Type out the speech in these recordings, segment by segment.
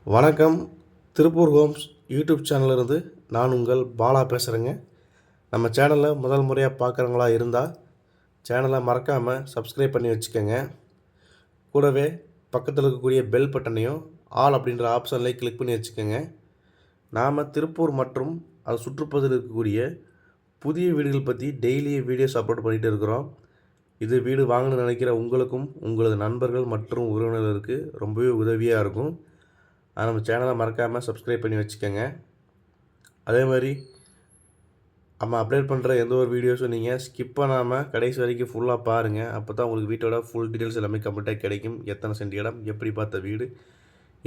வணக்கம். Tiruppur Holmes YouTube சேனல்லேருந்து நான் உங்கள் பாலா பேசுகிறேங்க. நம்ம சேனலில் முதல் முறையாக பார்க்குறவங்களா இருந்தால் சேனலை மறக்காமல் சப்ஸ்கிரைப் பண்ணி வச்சுக்கோங்க. கூடவே பக்கத்தில் இருக்கக்கூடிய பெல் பட்டனையும் ஆல் அப்படின்ற ஆப்ஷன்லேயே கிளிக் பண்ணி வச்சுக்கோங்க. நாம் திருப்பூர் மற்றும் அது சுற்றுப்பகுதியில் இருக்கக்கூடிய புதிய வீடுகள் பற்றி டெய்லி வீடியோஸ் அப்லோட் பண்ணிகிட்டு இருக்கிறோம். இது வீடு வாங்கணும்னு நினைக்கிற உங்களுக்கும் உங்களது நண்பர்கள் மற்றும் உறவினர்களுக்கு ரொம்பவே உதவியாக இருக்கும். நம்ம சேனலை மறக்காமல் சப்ஸ்கிரைப் பண்ணி வச்சுக்கோங்க. அதே மாதிரி நம்ம அப்டேட் பண்ணுற எந்த ஒரு வீடியோஸும் நீங்கள் ஸ்கிப் பண்ணாமல் கடைசி வரைக்கும் ஃபுல்லாக பாருங்கள். அப்போ தான் உங்களுக்கு வீட்டோட ஃபுல் டீட்டெயில்ஸ் எல்லாமே கம்ப்ளீட்டாக கிடைக்கும். எத்தனை சென்ட் இடம், எப்படி பார்த்த வீடு,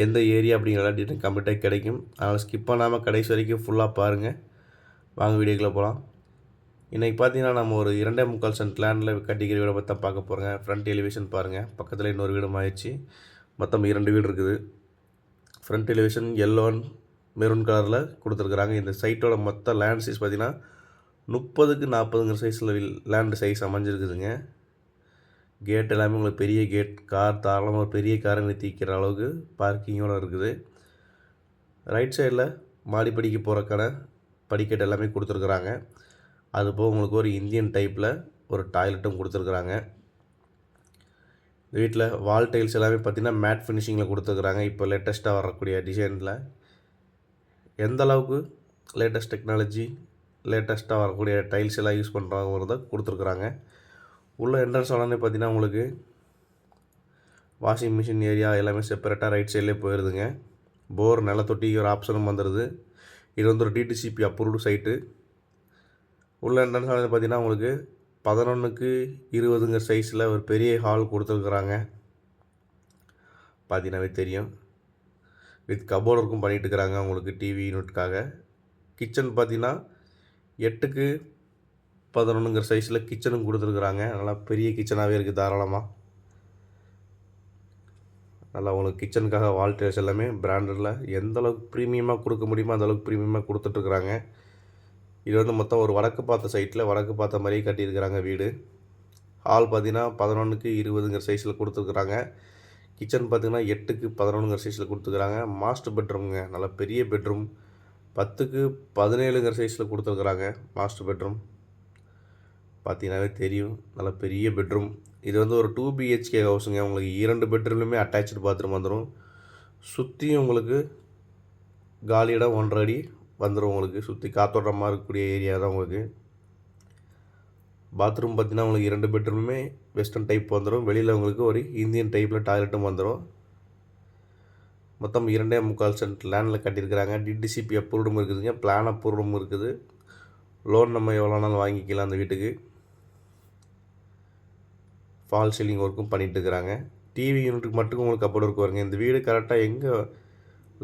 எந்த ஏரியா அப்படிங்கிற டீட்டெயில் கம்ப்ளீட்டாக கிடைக்கும். அதனால் ஸ்கிப் பண்ணாமல் கடைசி வரைக்கும் ஃபுல்லாக பாருங்கள். வாங்க வீடியோக்குள்ளே போகலாம். இன்றைக்கி பார்த்தீங்கன்னா நம்ம ஒரு 2.25 சென்ட் லேண்டில் கட்டிக்கிற வீடை பற்றி தான் பார்க்க போகிறோங்க. ஃப்ரண்ட் எலிவேஷன் பாருங்கள். பக்கத்தில் இன்னொரு வீடு ஆயிடுச்சு. மொத்தம் 2 வீடு இருக்குது. Front elevation yellow and maroon கலரில் கொடுத்துருக்குறாங்க. இந்த சைட்டோட மொத்த லேண்ட் சைஸ் பார்த்திங்கன்னா 30க்கு 40ங்கிற சைஸில் லேண்டு சைஸ் அமைஞ்சிருக்குதுங்க. கேட் எல்லாமே உங்களுக்கு பெரிய கேட், கார் தாராளமாக ஒரு பெரிய காரை நிறுத்திக்கிற அளவுக்கு பார்க்கிங்கோடு இருக்குது. ரைட் சைடில் மாடிப்படிக்கு போகிறக்கான படிக்கட்டு எல்லாமே கொடுத்துருக்குறாங்க. அதுபோக உங்களுக்கு ஒரு இந்தியன் டைப்பில் ஒரு டாய்லெட்டும் கொடுத்துருக்குறாங்க. வீட்டில் வால் டைல்ஸ் எல்லாமே பார்த்திங்கன்னா மேட் ஃபினிஷிங்கில் கொடுத்துருக்குறாங்க. இப்போ லேட்டஸ்ட்டாக வரக்கூடிய டிசைனில் எந்த அளவுக்கு லேட்டஸ்ட் டெக்னாலஜி, லேட்டஸ்ட்டாக வரக்கூடிய டைல்ஸ் எல்லாம் யூஸ் பண்ணுறாங்கிறத கொடுத்துருக்குறாங்க. உள்ள என்ட்ரன்ஸ் உடனே பார்த்திங்கன்னா உங்களுக்கு வாஷிங் மிஷின் ஏரியா எல்லாமே செப்பரேட்டாக ரைட் சைட்லேயே போயிடுதுங்க. போர் நிலத்தொட்டி ஒரு ஆப்ஷனும் வந்துடுது. இது வந்து ஒரு டிடிசிபி அப்ரூவ்டு சைட்டு. உள்ள என்ட்ரன்ஸ் உடனே பார்த்திங்கன்னா உங்களுக்கு 11க்கு 20ங்கிற சைஸில் ஒரு பெரிய ஹால் கொடுத்துருக்குறாங்க. பார்த்தீங்கன்னாவே தெரியும். வித் கபோர்டு ஒர்க்கும் பண்ணிகிட்டு இருக்கிறாங்க உங்களுக்கு டிவி யூனிட்காக. கிச்சன் பார்த்திங்கன்னா 8க்கு 11ங்கிற சைஸில் கிச்சனும் கொடுத்துருக்குறாங்க. நல்லா பெரிய கிச்சனாகவே இருக்குது தாராளமாக. நல்லா உங்களுக்கு கிச்சனுக்காக வால் டைல்ஸ் எல்லாமே பிராண்டடில் எந்த அளவுக்கு ப்ரீமியமாக கொடுக்க முடியுமோ அந்தளவுக்கு ப்ரீமியமாக கொடுத்துட்ருக்குறாங்க. இது வந்து மொத்தம் ஒரு வடக்கு பார்த்த சைட்டில் வடக்கு பார்த்த மாதிரியே கட்டியிருக்கிறாங்க வீடு. ஹால் பார்த்திங்கன்னா 11க்கு 20ங்கிற சைஸில் கொடுத்துருக்குறாங்க. கிச்சன் பார்த்திங்கன்னா 8க்கு 11ங்கிற சைஸில் கொடுத்துருக்குறாங்க. மாஸ்டர் பெட்ரூம்ங்க, நல்லா பெரிய பெட்ரூம். 10க்கு 17ங்கிற சைஸில் கொடுத்துருக்குறாங்க மாஸ்டர் பெட்ரூம். பார்த்தீங்கன்னாவே தெரியும், நல்லா பெரிய பெட்ரூம். இது வந்து ஒரு 2 BHK ஹவுஸுங்க. உங்களுக்கு 2 பெட்ரூம்லையுமே அட்டாச்சு பாத்ரூம் வந்துடும். சுற்றியும் உங்களுக்கு காலி இடம் 1.5 அடி வந்துடும். உங்களுக்கு சுற்றி காத்தோட்டமாக இருக்கக்கூடிய ஏரியா தான் உங்களுக்கு. பாத்ரூம் பார்த்திங்கன்னா உங்களுக்கு 2 பெட்ரூமுமே வெஸ்டர்ன் டைப் வந்துடும். வெளியில் உங்களுக்கு ஒரு இந்தியன் டைப்பில் டாய்லெட்டும் வந்துடும். மொத்தம் 2.25 சென்ட் லேண்டில் கட்டியிருக்கிறாங்க. டிடிசிபி அப்ரூவ்டும் இருக்குதுங்க, பிளான் அப்ரூவ்டும் இருக்குது. லோன் நம்ம எவ்வளோ நாள் வாங்கிக்கலாம் அந்த வீட்டுக்கு. ஃபால் சீலிங் ஒர்க்கும் பண்ணிகிட்டு இருக்கிறாங்க. டிவி யூனிட்டுக்கு மட்டும் உங்களுக்கு கப்போர்ட் ஒர்க் வருங்க. இந்த வீடு கரெக்டாக எங்கே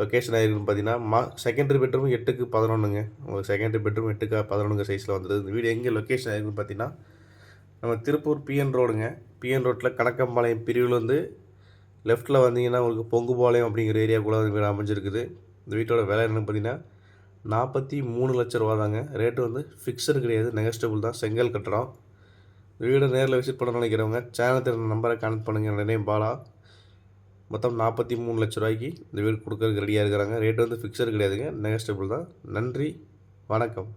லொக்கேஷன் ஆகிருக்குன்னு பார்த்தீங்கன்னா செகண்டரி பெட்ரூம் 8க்கு 11ங்க. உங்களுக்கு செகண்டரி பெட்ரூம் 8க்கு 11ங்க சைஸில் வந்துடுது. இந்த வீடு எங்கே லொக்கேஷன் ஆகிருக்குன்னு பார்த்தீங்கன்னா நம்ம திருப்பூர் PN ரோடுங்க. PN ரோட்டில் கணக்கம்பாளையம் பிரிவில் வந்து லெஃப்ட்டில் வந்தீங்கன்னா உங்களுக்கு பொங்குபாளையம் அப்படிங்கிற ஏரியாக்குள்ளே வீடு அமைஞ்சிருக்குது. இந்த வீட்டோட விலை என்னென்னு பார்த்தீங்கன்னா 43 லட்ச ரூபா தாங்க. ரேட்டு வந்து ஃபிக்ஸடு கிடையாது, நெகஸ்டபுள் தான். செங்கல் கட்டடம். வீடை நேரில் விசிட் பண்ண நினைக்கிறவங்க சேனல் நம்பரை கனெக்ட் பண்ணுங்கள். என்னுடைய நேம் பாலா. மொத்தம் 43 லட்ச ரூபாய்க்கு இந்த வீடு கொடுக்கறதுக்கு ரெடியாக இருக்கிறாங்க. ரேட்டு வந்து ஃபிக்ஸடு கிடையாதுங்க, நெகஸ்டபுள் தான். நன்றி, வணக்கம்.